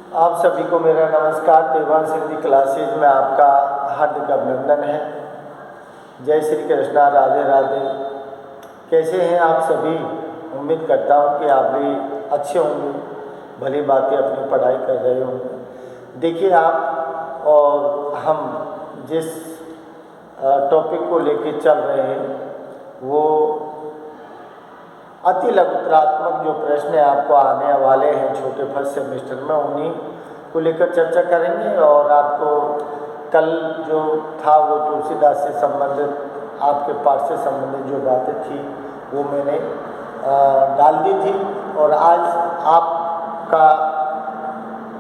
आप सभी को मेरा नमस्कार। देवांश हिंदी क्लासेज में आपका हार्दिक अभिनंदन है। जय श्री कृष्णा, राधे राधे। कैसे हैं आप सभी? उम्मीद करता हूं कि आप भी अच्छे होंगे, भली बातें अपनी पढ़ाई कर रहे होंगे। देखिए, आप और हम जिस टॉपिक को लेके चल रहे हैं वो अति लघुत्रात्मक जो प्रश्न आपको आने वाले हैं छोटे फर्स्ट सेमेस्टर में, उन्हीं को लेकर चर्चा करेंगे। और आपको कल जो था वो तुलसीदास से संबंधित, आपके पाठ से संबंधित जो बातें थी वो मैंने डाल दी थी। और आज आपका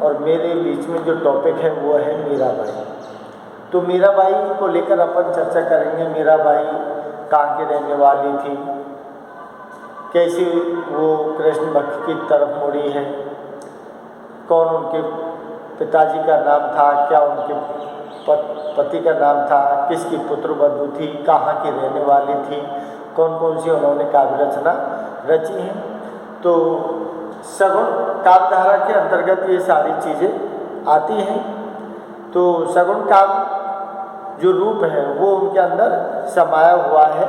और मेरे बीच में जो टॉपिक है वो है मीराबाई। तो मीराबाई को लेकर अपन चर्चा करेंगे। मीराबाई कहाँ की रहने वाली थी, कैसे वो कृष्ण भक्त की तरफ मुड़ी है, कौन उनके पिताजी का नाम था, क्या उनके पति का नाम था, किसकी पुत्रवधू थी, कहाँ की रहने वाली थी, कौन कौन सी उन्होंने काव्य रचना रची हैं। तो सगुण काव्यधारा के अंतर्गत ये सारी चीज़ें आती हैं। तो सगुण काव्य जो रूप है वो उनके अंदर समाया हुआ है।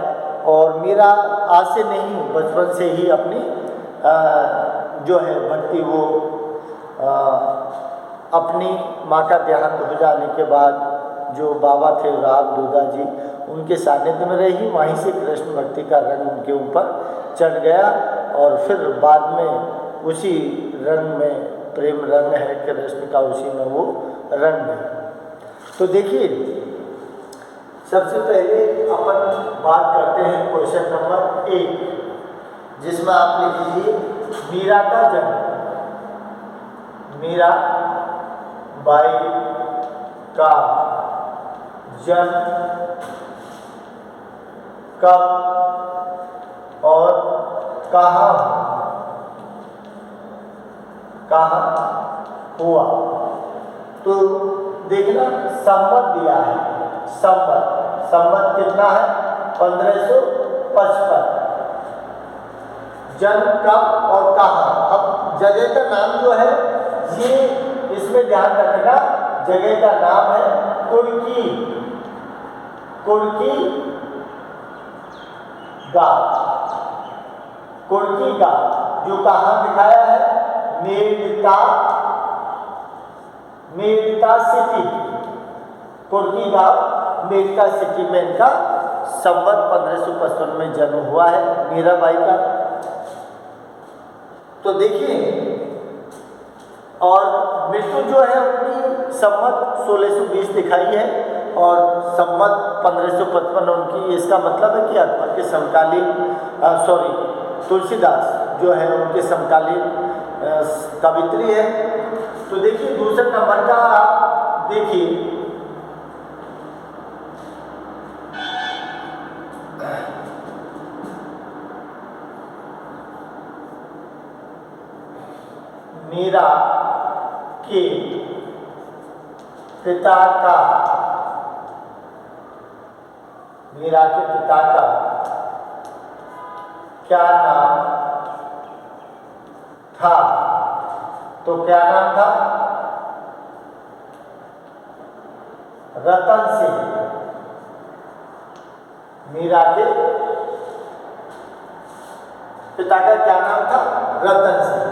और मीरा आज से नहीं, बचपन से ही अपनी जो है भक्ति वो अपनी माँ का देहांत हो जाने के बाद जो बाबा थे राग दूधा जी, उनके सानिध्य में रही। वहीं से कृष्ण भक्ति का रंग उनके ऊपर चढ़ गया और फिर बाद में उसी रंग में प्रेम रंग है कृष्ण का, उसी में वो रंग है। तो देखिए, सबसे पहले अपन बात करते हैं क्वेश्चन नंबर 1, जिसमें आप लिख लीजिए मीरा का जन्म। मीरा बाई का जन्म कब और कहाँ हुआ? तो देखना, संवत दिया है। संवत कितना है? 1555। जन्म कब और कहाँ? अब जगह का नाम जो है ये इसमें ध्यान रखना। जगह का नाम है कुर्की गांव, जो कहाँ दिखाया है? मेड़ता सिटी। कुर्की गांव मेड़ता सिटी में इनका संवत 1555 में जन्म हुआ है मीराबाई का। तो देखिए, और मृत्यु जो है उनकी संवत 1620 दिखाई है और संवत 1555 उनकी। इसका मतलब है कि अकबर के समकालीन तुलसीदास जो है उनके समकालीन कवित्री है। तो देखिए, दूसरे नंबर का आप देखिए, मीरा के पिता का क्या नाम था? तो क्या नाम था? रतन सिंह। मीरा के पिता का क्या नाम था? रतन सिंह।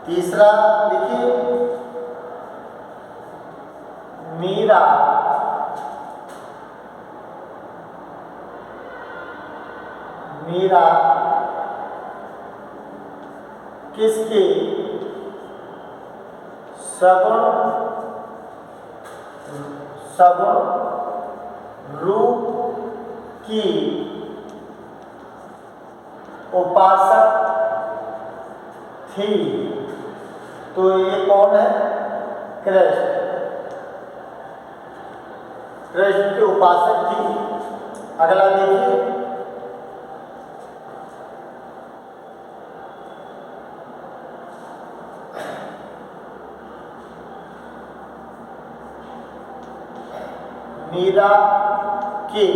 तीसरा देखिए, मीरा किसके सगुण रूप की उपासक थी? तो ये कौन है? कृष्ण की उपासक थी। अगला देखिए, मीरा के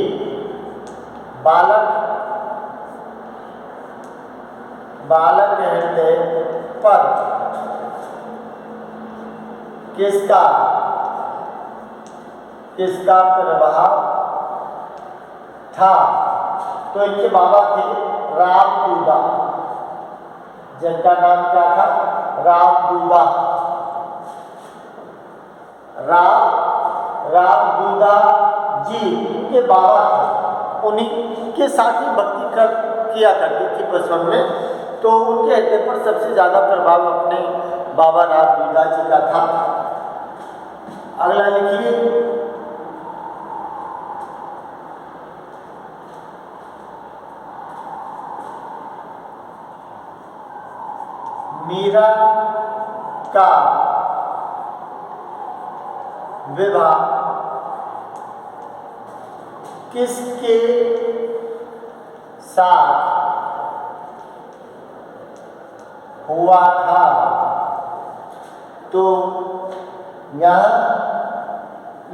बालक बालक हृदय पर किसका प्रभाव था? तो इनके बाबा थे रामदूदा, जिनका नाम क्या था? रामदूदा। रामदूदा जी इनके बाबा थे, उन्हीं के साथ ही भक्ति किया करती थी बचपन में। तो उनके हृदय पर सबसे ज़्यादा प्रभाव अपने बाबा रामदूदा जी का था। अगला लिखिए, मीरा का विवाह किसके साथ हुआ था? तो यहाँ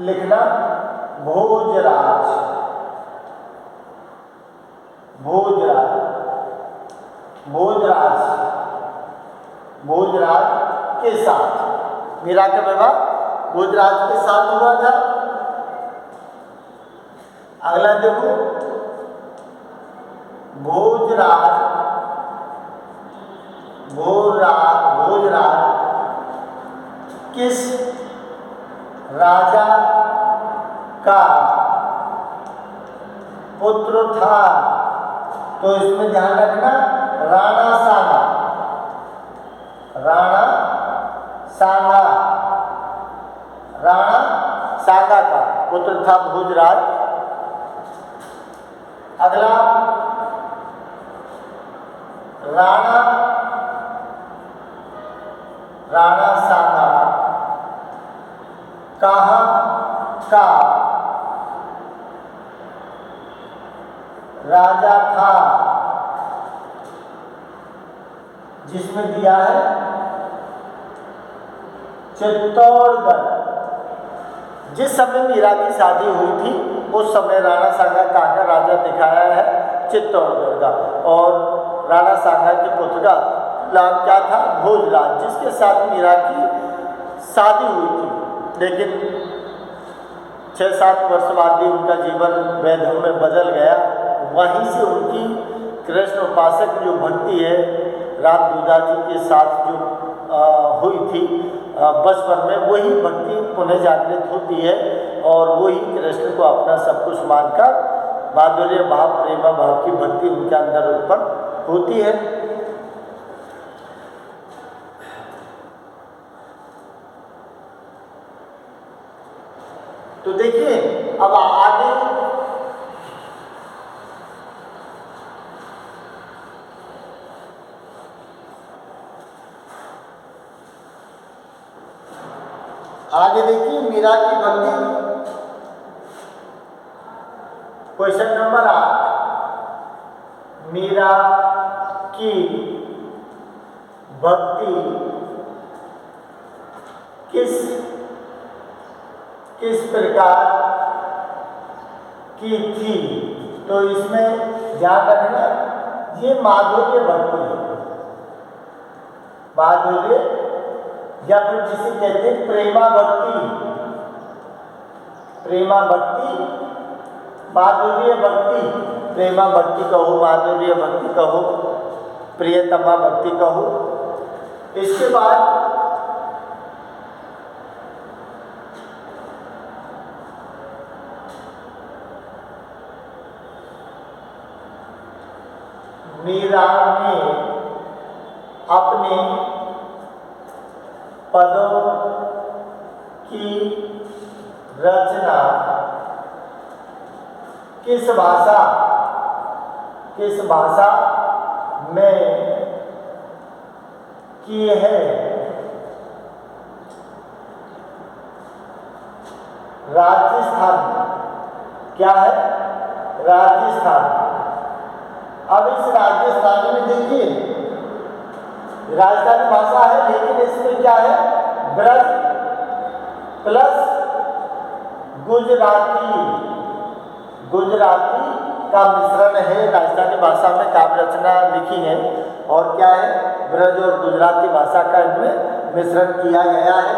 लिखना भोजराज के साथ मीरा का विवाह भोजराज के साथ हुआ था। अगला देखो, भोजराज किस राजा का पुत्र था? तो इसमें ध्यान रखना राणा सांगा का पुत्र था भोजराज। अगला, राणा सांगा कहाँ का राजा था? जिसमें दिया है चित्तौड़गढ़। जिस समय मीरा की शादी हुई थी उस समय राणा सांगा कहाँ का राजा दिखाया है? चित्तौड़गढ़ का। और राणा सांगा के पुत्र का नाम क्या था? भोजराज, जिसके साथ मीरा की शादी हुई थी। लेकिन 6-7 वर्ष बाद भी उनका जीवन वैधव्य में बदल गया। वहीं से उनकी कृष्ण उपासक जो भक्ति है रामदूदा जी के साथ जो हुई थी बचपन में, वही भक्ति पुनः जागृत होती है और वही कृष्ण को अपना सब कुछ मानकर माधुर्य भाव प्रेमा भाव की भक्ति उनके अंदर उत्पन्न होती है। तो देखिए अब आगे देखिए मीरा की भक्ति। क्वेश्चन नंबर 8, मीरा की भक्ति किस प्रकार की थी? तो इसमें ध्यान रखना ये माधुर्य भक्ति है, माधुर्य या फिर जिसे कहते हैं प्रेमा भक्ति, माधुर्य भक्ति, प्रेमा भक्ति कहो, माधुर्य भक्ति कहो, प्रियतमा भक्ति कहो। इसके बाद मीरा ने अपने पदों की रचना किस भाषा में की है? राजस्थान। क्या है? राजस्थान। अब इस राजस्थानी में देखिए राजस्थानी भाषा है, लेकिन इसमें क्या है? ब्रज प्लस गुजराती का मिश्रण है। राजस्थानी भाषा में काव्य रचना लिखी है और क्या है, ब्रज और गुजराती भाषा का इनमें मिश्रण किया गया है।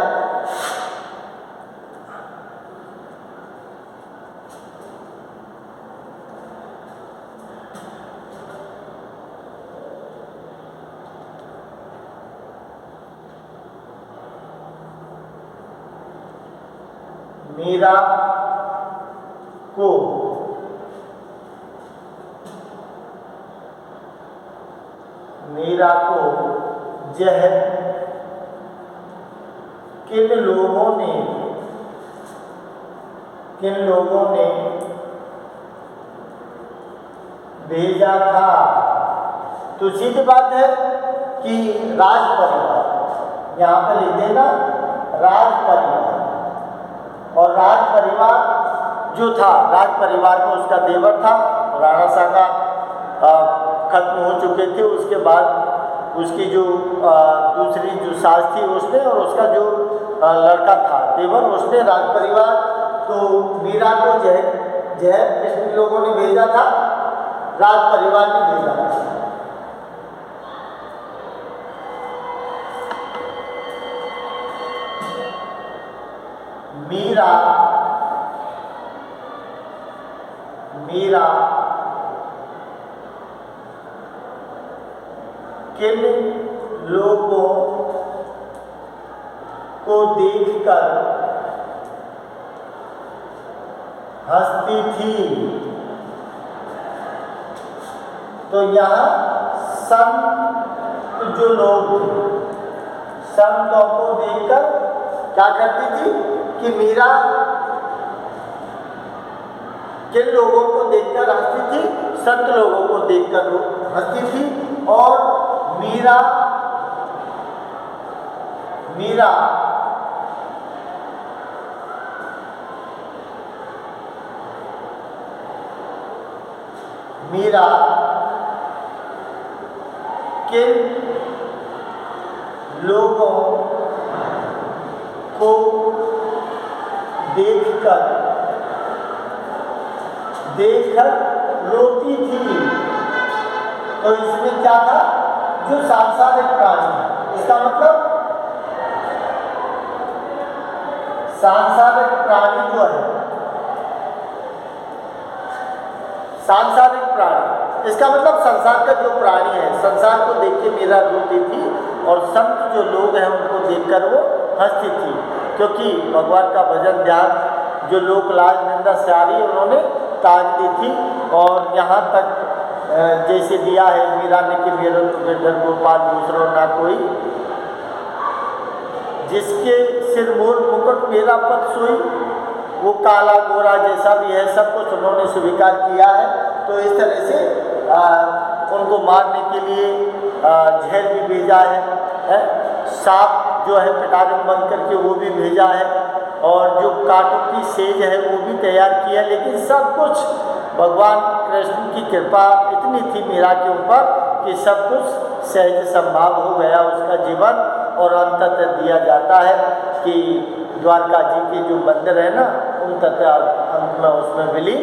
मीरा को यह किन लोगों ने भेजा था। तो सीधी बात है कि राज परिवार, यहाँ पे लिख देना राज परिवार। और राज परिवार जो था, राज परिवार में उसका देवर था, राणा सांगा खत्म हो चुके थे। उसके बाद उसकी जो दूसरी जो सास थी उसने, और उसका जो लड़का था देवर, उसने राज परिवार। तो मीरा को जहर किन लोगों ने भेजा था, राज परिवार ने भेजा था। मीरा किन लोगों को देखकर हंसती थी। तो यहाँ संत जो लोग थे, संतों को देखकर क्या करती थी कि मीरा किन लोगों को देखकर हंसती थी, संत लोगों को देखकर हंसती थी। और मीरा किन लोगों को देखकर रोती थी। तो इसमें क्या था, जो सांसारिक प्राणी है, इसका मतलब सांसारिक प्राणी जो है, सांसारिक प्राणी, इसका मतलब संसार का जो प्राणी है, संसार को देख के मीरा रोती थी। और संत जो लोग हैं उनको देखकर वो हंसती थी, क्योंकि भगवान का भजन ध्यान जो लोक लाज निंदा स्यारी उन्होंने ताज दी थी। और यहाँ तक जैसे दिया है मीरा ने कि मेरे घर गोपाल दूसरो ना कोई, जिसके सिर मोर मुकुट मेरा पद सोई, वो काला गोरा जैसा भी है सब कुछ उन्होंने स्वीकार किया है। तो इस तरह से उनको मारने के लिए जहर भी भेजा है, सांप जो है पिटारे में बंद करके वो भी भेजा है, और जो कांटों की सेज है वो भी तैयार किया। लेकिन सब कुछ भगवान कृष्ण की कृपा इतनी थी मीरा के ऊपर कि सब कुछ सहज संभव हो गया उसका जीवन। और अंततः दिया जाता है कि द्वारका जी के जो मंदिर है ना, उन तथा अंत में उसमें विलीन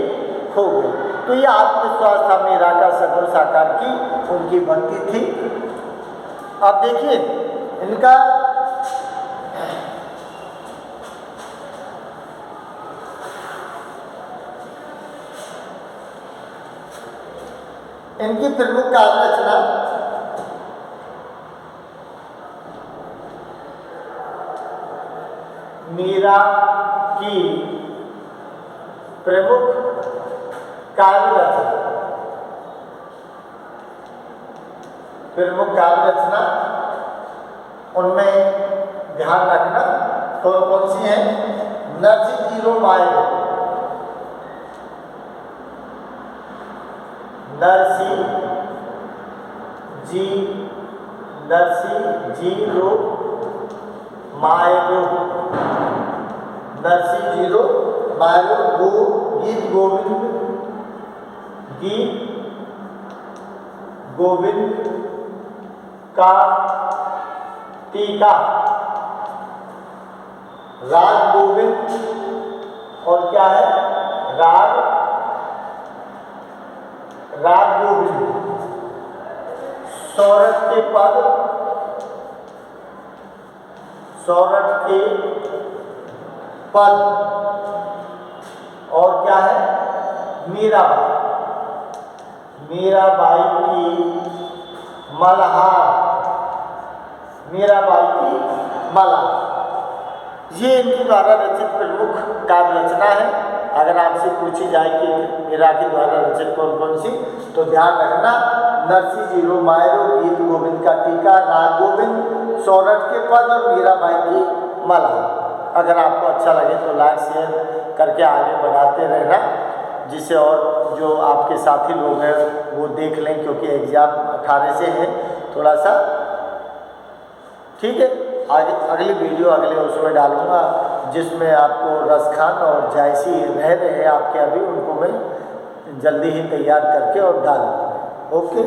हो गई। तो ये आत्मविश्वास था मीरा का सगुण साकार की उनकी भक्ति थी। अब देखिए इनका इनकी प्रमुख काव्य रचना मीरा की प्रमुख काव्य रचना उनमें ध्यान रखना कौन सी है। नरसिंह जीरो माए, नरसिंह जीरो मायरो, नरसिंह जीरो मायरो, गीत गोविंद का टीका, राग गोविंद और क्या है, राग सौरठ के पद, सौरठ के पद, और क्या है, मीराबाई, मीराबाई की मल्हार, मीराबाई की मल्हार, ये इनके द्वारा रचित प्रमुख काव्य रचना है। अगर आपसे पूछी जाए कि मीरा के द्वारा रचित कौन कौन सी, तो ध्यान रखना, नरसी जीरो मायरो, गीत गोविंद का टीका, राग गोविंद, सौरठ के पद और मीराबाई की मल्हार। अगर आपको अच्छा लगे तो लाइक शेयर करके आगे बढ़ाते रहना, जिससे और जो आपके साथी लोग हैं वो देख लें, क्योंकि एग्ज़ाम 18 से है थोड़ा सा। ठीक है, आगे अगली वीडियो अगले उसमें डालूंगा, जिसमें आपको रसखान और जायसी रह रहे हैं आपके अभी, उनको मैं जल्दी ही तैयार करके और डाल दूँगा। ओके।